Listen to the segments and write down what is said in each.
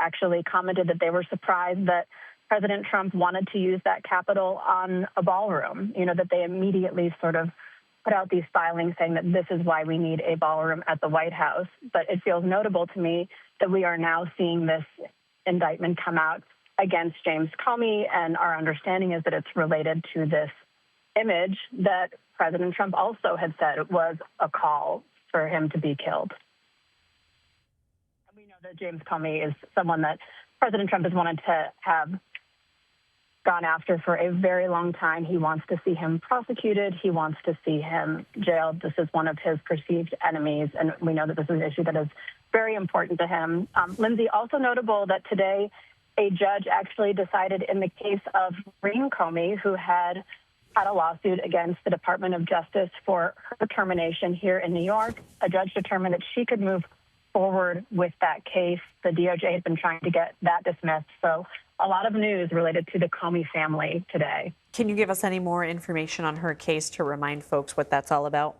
actually commented that they were surprised that President Trump wanted to use that capital on a ballroom, that they immediately sort of put out these filings saying that this is why we need a ballroom at the White House. But it feels notable to me that we are now seeing this indictment come out against James Comey, and our understanding is that it's related to this image that President Trump also had said was a call for him to be killed. And we know that James Comey is someone that President Trump has wanted to have gone after for a very long time. He wants to see him prosecuted. He wants to see him jailed. This is one of his perceived enemies, and we know that this is an issue that is very important to him. Lindsay, also notable that today a judge actually decided in the case of Moren Comey, who had a lawsuit against the Department of Justice for her termination here in New York. A judge determined that she could move forward with that case. The DOJ had been trying to get that dismissed. So a lot of news related to the Comey family today. Can you give us any more information on her case to remind folks what that's all about?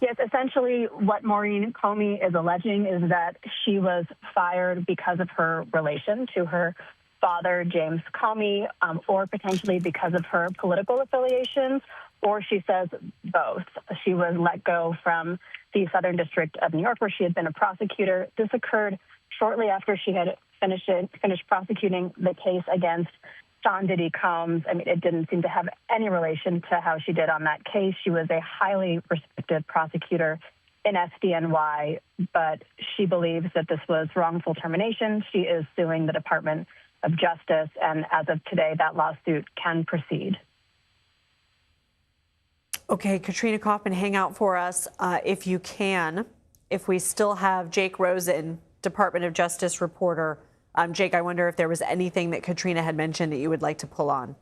Yes, essentially what Moren Comey is alleging is that she was fired because of her relation to her father, James Comey, or potentially because of her political affiliations, or she says both. She was let go from the Southern District of New York, where she had been a prosecutor. This occurred shortly after she had finished prosecuting the case against Sean Diddy Combs. I mean, it didn't seem to have any relation to how she did on that case. She was a highly respected prosecutor in SDNY, but she believes that this was wrongful termination. She is suing the Department of Justice, and as of today, that lawsuit can proceed. Okay, Katrina Kaufman, hang out for us if you can. If we still have Jake Rosen, Department of Justice reporter. Jake, I wonder if there was anything that Katrina had mentioned that you would like to pull on.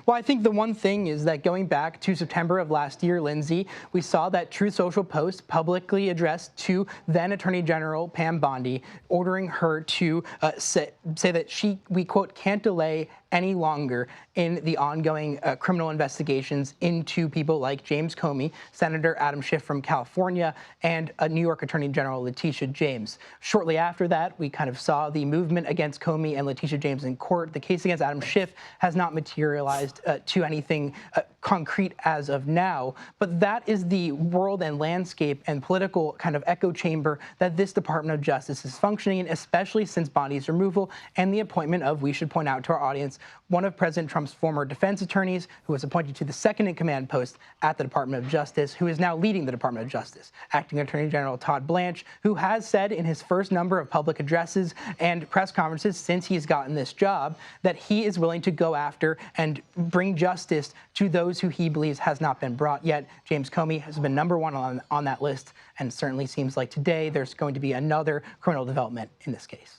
Well, I think the one thing is that going back to September of last year, Lindsay, we saw that Truth Social post publicly addressed to then Attorney General Pam Bondi, ordering her to say that we, quote, can't delay any longer in the ongoing criminal investigations into people like James Comey, Senator Adam Schiff from California, and New York Attorney General Letitia James. Shortly after that, we kind of saw the movement against Comey and Letitia James in court. The case against Adam Schiff has not materialized to anything concrete as of now, but that is the world and landscape and political kind of echo chamber that this Department of Justice is functioning in, especially since Bondi's removal and the appointment of, we should point out to our audience, one of President Trump's former defense attorneys who was appointed to the second-in-command post at the Department of Justice, who is now leading the Department of Justice, Acting Attorney General Todd Blanche, who has said in his first number of public addresses and press conferences since he's gotten this job that he is willing to go after and bring justice to those who he believes has not been brought yet. James Comey has been number one on that list, and certainly seems like today there's going to be another criminal development in this case.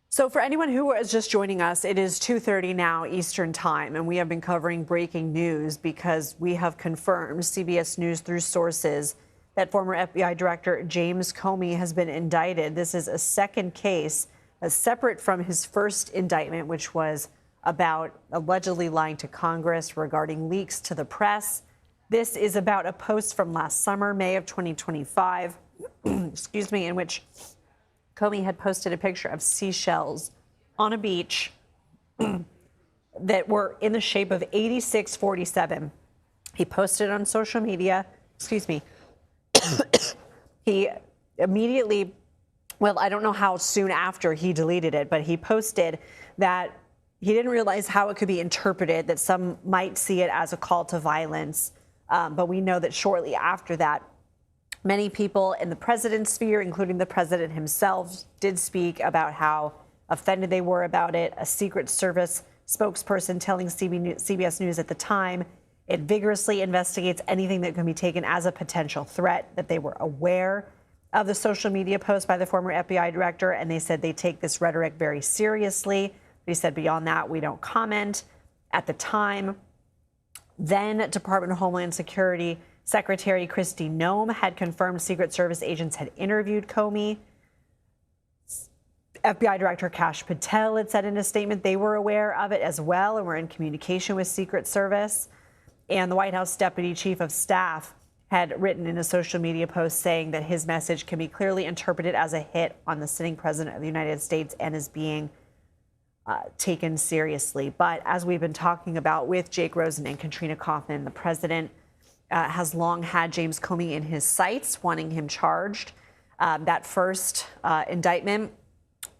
So for anyone who is just joining us, it is 2:30 now Eastern Time, and we have been covering breaking news because we have confirmed, CBS News through sources, that former FBI Director James Comey has been indicted. This is a second case, separate from his first indictment, which was about allegedly lying to Congress regarding leaks to the press. This is about a post from last summer, May of 2025, excuse me, in which Comey had posted a picture of seashells on a beach that were in the shape of 8647. He posted on social media, excuse me, he immediately, well, I don't know how soon after he deleted it, but he posted that he didn't realize how it could be interpreted, that some might see it as a call to violence. But we know that shortly after that, many people in the president's sphere, including the president himself, did speak about how offended they were about it. A Secret Service spokesperson telling CBS News at the time, it vigorously investigates anything that can be taken as a potential threat, that they were aware of the social media post by the former FBI director, and they said they take this rhetoric very seriously. They said beyond that, we don't comment. At the time, then Department of Homeland Security Secretary Kristi Noem had confirmed Secret Service agents had interviewed Comey. FBI Director Kash Patel had said in a statement they were aware of it as well and were in communication with Secret Service. And the White House Deputy Chief of Staff had written in a social media post saying that his message can be clearly interpreted as a hit on the sitting president of the United States and is being taken seriously. But as we've been talking about with Jake Rosen and Katrina Kaufman, the president has long had James Comey in his sights, wanting him charged. That first indictment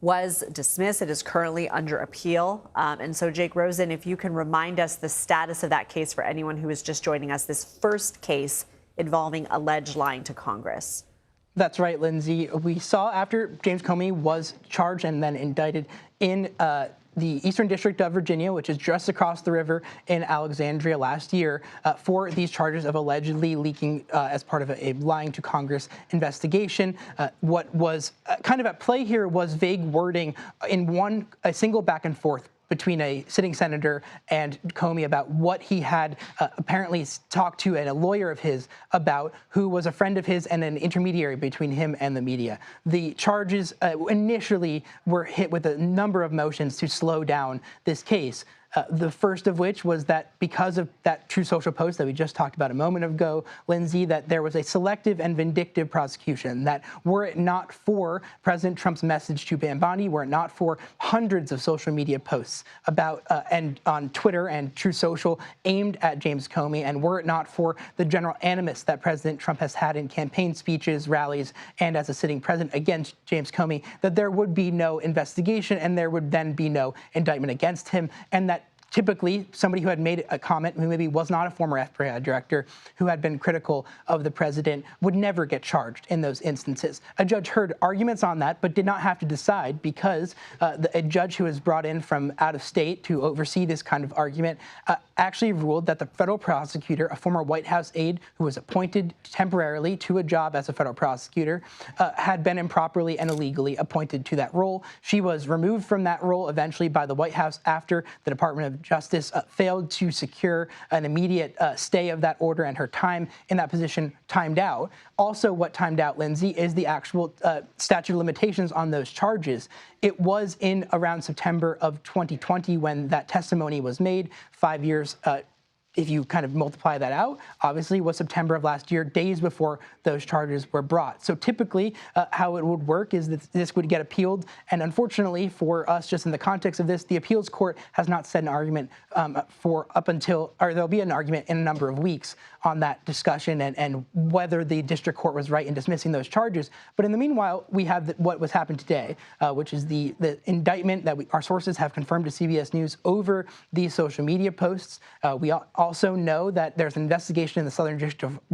was dismissed. It is currently under appeal. And so, Jake Rosen, if you can remind us the status of that case for anyone who is just joining us, this first case involving alleged lying to Congress. That's right, Lindsay. We saw after James Comey was charged and then indicted in the Eastern District of Virginia, which is just across the river in Alexandria last year, for these charges of allegedly leaking as part of a lying to Congress investigation. What was kind of at play here was vague wording in a single back and forth between a sitting senator and Comey about what he had apparently talked to a lawyer of his about, who was a friend of his and an intermediary between him and the media. The charges initially were hit with a number of motions to slow down this case. The first of which was that because of that True Social post that we just talked about a moment ago, Lindsay, that there was a selective and vindictive prosecution, that were it not for President Trump's message to ban Bondi, were it not for hundreds of social media posts about and on Twitter and True Social aimed at James Comey, and were it not for the general animus that President Trump has had in campaign speeches, rallies, and as a sitting president against James Comey, that there would be no investigation and there would then be no indictment against him, and that typically somebody who had made a comment who maybe was not a former FBI director who had been critical of the president would never get charged in those instances. A judge heard arguments on that, but did not have to decide because a judge who was brought in from out of state to oversee this kind of argument actually ruled that the federal prosecutor, a former White House aide who was appointed temporarily to a job as a federal prosecutor, had been improperly and illegally appointed to that role. She was removed from that role eventually by the White House after the Department of Justice failed to secure an immediate stay of that order, and her time in that position timed out. Also, what timed out, Lindsay, is the actual statute of limitations on those charges. It was in around September of 2020 when that testimony was made. 5 years, if you kind of multiply that out, obviously was September of last year, days before those charges were brought. So typically how it would work is that this would get appealed. And unfortunately for us, just in the context of this, the appeals court has not set an argument there'll be an argument in a number of weeks on that discussion and whether the district court was right in dismissing those charges. But in the meanwhile, we have what was happened today, which is the indictment that our sources have confirmed to CBS News over these social media posts. We also know that there's an investigation in the Southern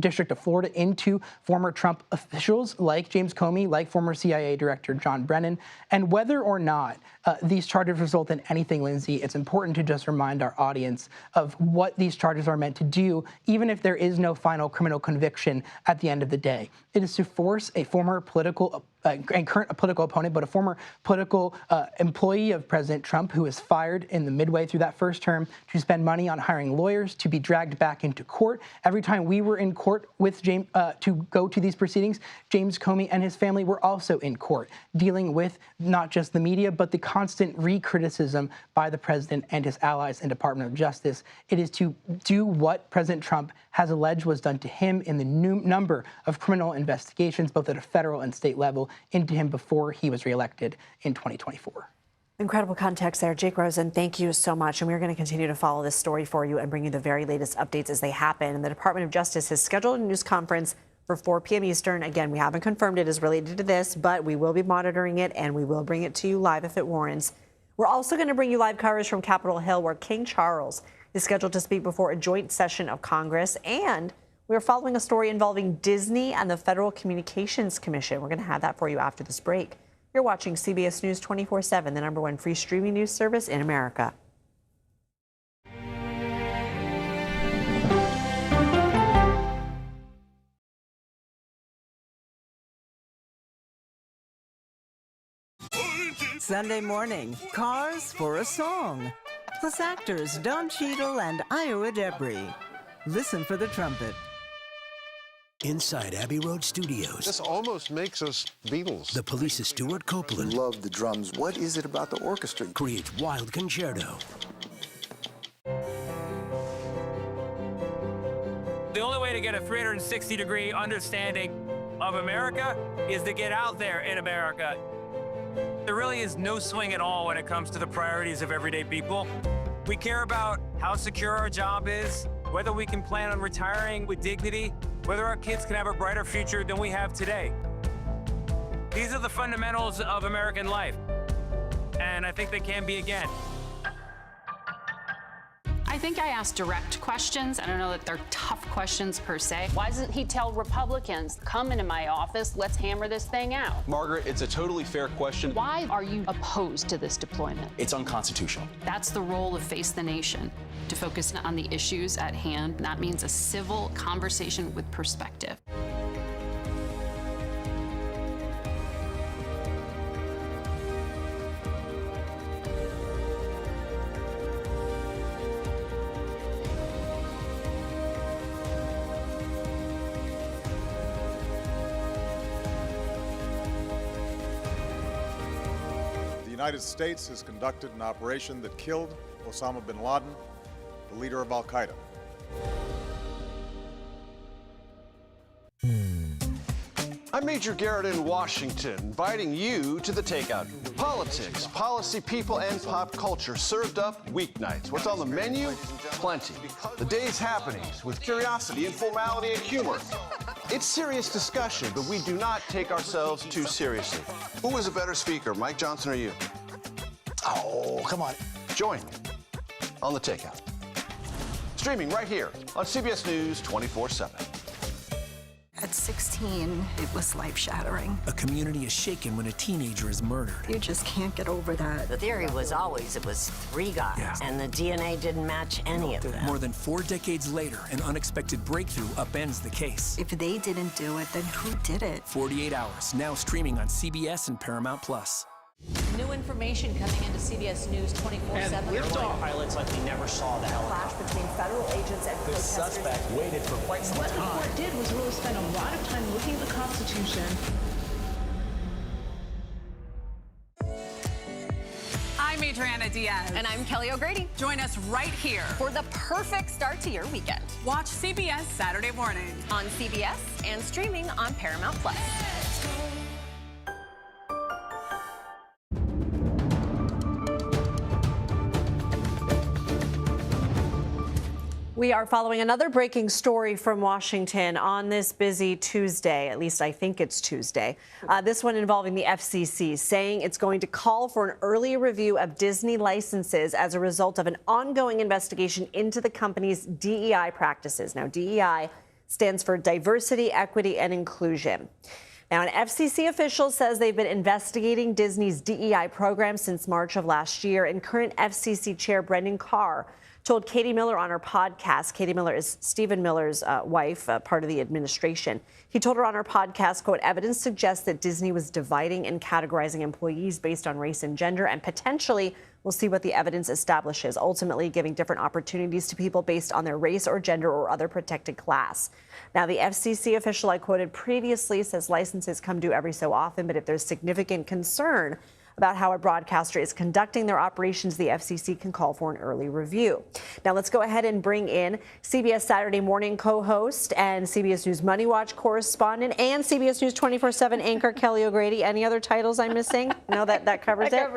District of Florida into former Trump officials like James Comey, like former CIA Director John Brennan. And whether or not these charges result in anything, Lindsay, it's important to just remind our audience of what these charges are meant to do, even if there is no final criminal conviction at the end of the day. It is to force a former political and current political opponent, but a former political employee of President Trump who was fired in the midway through that first term to spend money on hiring lawyers to be dragged back into court. Every time we were in court with James to go to these proceedings, James Comey and his family were also in court, dealing with not just the media, but the constant re-criticism by the president and his allies in Department of Justice. It is to do what President Trump has alleged was done to him in the number of criminal investigations, both at a federal and state level, into him before he was reelected in 2024. Incredible context there. Jake Rosen, thank you so much. And we're going to continue to follow this story for you and bring you the very latest updates as they happen. And the Department of Justice has scheduled a news conference for 4 p.m. Eastern. Again, we haven't confirmed it is related to this, but we will be monitoring it and we will bring it to you live if it warrants. We're also going to bring you live coverage from Capitol Hill, where King Charles is scheduled to speak before a joint session of Congress. And we're following a story involving Disney and the Federal Communications Commission. We're going to have that for you after this break. You're watching CBS News 24/7, the #1 free streaming news service in America. Sunday morning, Cars for a Song, plus actors Don Cheadle and Iowa Debris. Listen for the trumpet. Inside Abbey Road Studios. This almost makes us Beatles. The Police's Stuart Copeland. Love the drums. What is it about the orchestra? Creates Wild Concerto. The only way to to get a 360-degree understanding of America is to get out there in America. There really is no swing at all when it comes to the priorities of everyday people. We care about how secure our job is, whether we can plan on retiring with dignity, whether our kids can have a brighter future than we have today. These are the fundamentals of American life, and I think they can be again. I think I asked direct questions. I don't know that they're tough questions per se. Why doesn't he tell Republicans, come into my office, let's hammer this thing out? Margaret, it's a totally fair question. Why are you opposed to this deployment? It's unconstitutional. That's the role of Face the Nation, to focus on the issues at hand. That means a civil conversation with perspective. The United States has conducted an operation that killed Osama bin Laden, the leader of Al-Qaeda. I'm Major Garrett in Washington, inviting you to the Takeout. Politics, policy, people, and pop culture served up weeknights. What's on the menu? Plenty. The day's happenings with curiosity and formality and humor. It's serious discussion, but we do not take ourselves too seriously. Who is a better speaker, Mike Johnson or you? Oh, come on. Join me on the Takeout. Streaming right here on CBS News 24/7. At 16, it was life-shattering. A community is shaken when a teenager is murdered. You just can't get over that. The theory was always it was 3 guys, and the DNA didn't match any of them. More than 4 decades later, an unexpected breakthrough upends the case. If they didn't do it, then who did it? 48 Hours, now streaming on CBS and Paramount+. New information coming into CBS News 24/7. Airline pilots like we never saw the helicopter. Clash between federal agents and the suspect waited for quite some time. What the court did was really spend a lot of time looking at the Constitution. I'm Adriana Diaz. And I'm Kelly O'Grady. Join us right here for the perfect start to your weekend. Watch CBS Saturday morning on CBS and streaming on Paramount+. We are following another breaking story from Washington on this busy Tuesday. At least I think it's Tuesday. This one involving the FCC saying it's going to call for an early review of Disney licenses as a result of an ongoing investigation into the company's DEI practices. Now, DEI stands for diversity, equity, and inclusion. Now, an FCC official says they've been investigating Disney's DEI program since March of last year, and current FCC Chair Brendan Carr told Katie Miller on her podcast. Katie Miller is Stephen Miller's wife, part of the administration. He told her on her podcast, quote, evidence suggests that Disney was dividing and categorizing employees based on race and gender, and potentially we'll see what the evidence establishes, ultimately giving different opportunities to people based on their race or gender or other protected class. Now, the FCC official I quoted previously says licenses come due every so often, but if there's significant concern about how a broadcaster is conducting their operations, the FCC can call for an early review. Now, let's go ahead and bring in CBS Saturday Morning co-host and CBS News Money Watch correspondent and CBS News 24/7 anchor Kelly O'Grady. Any other titles I'm missing? No, that covers it?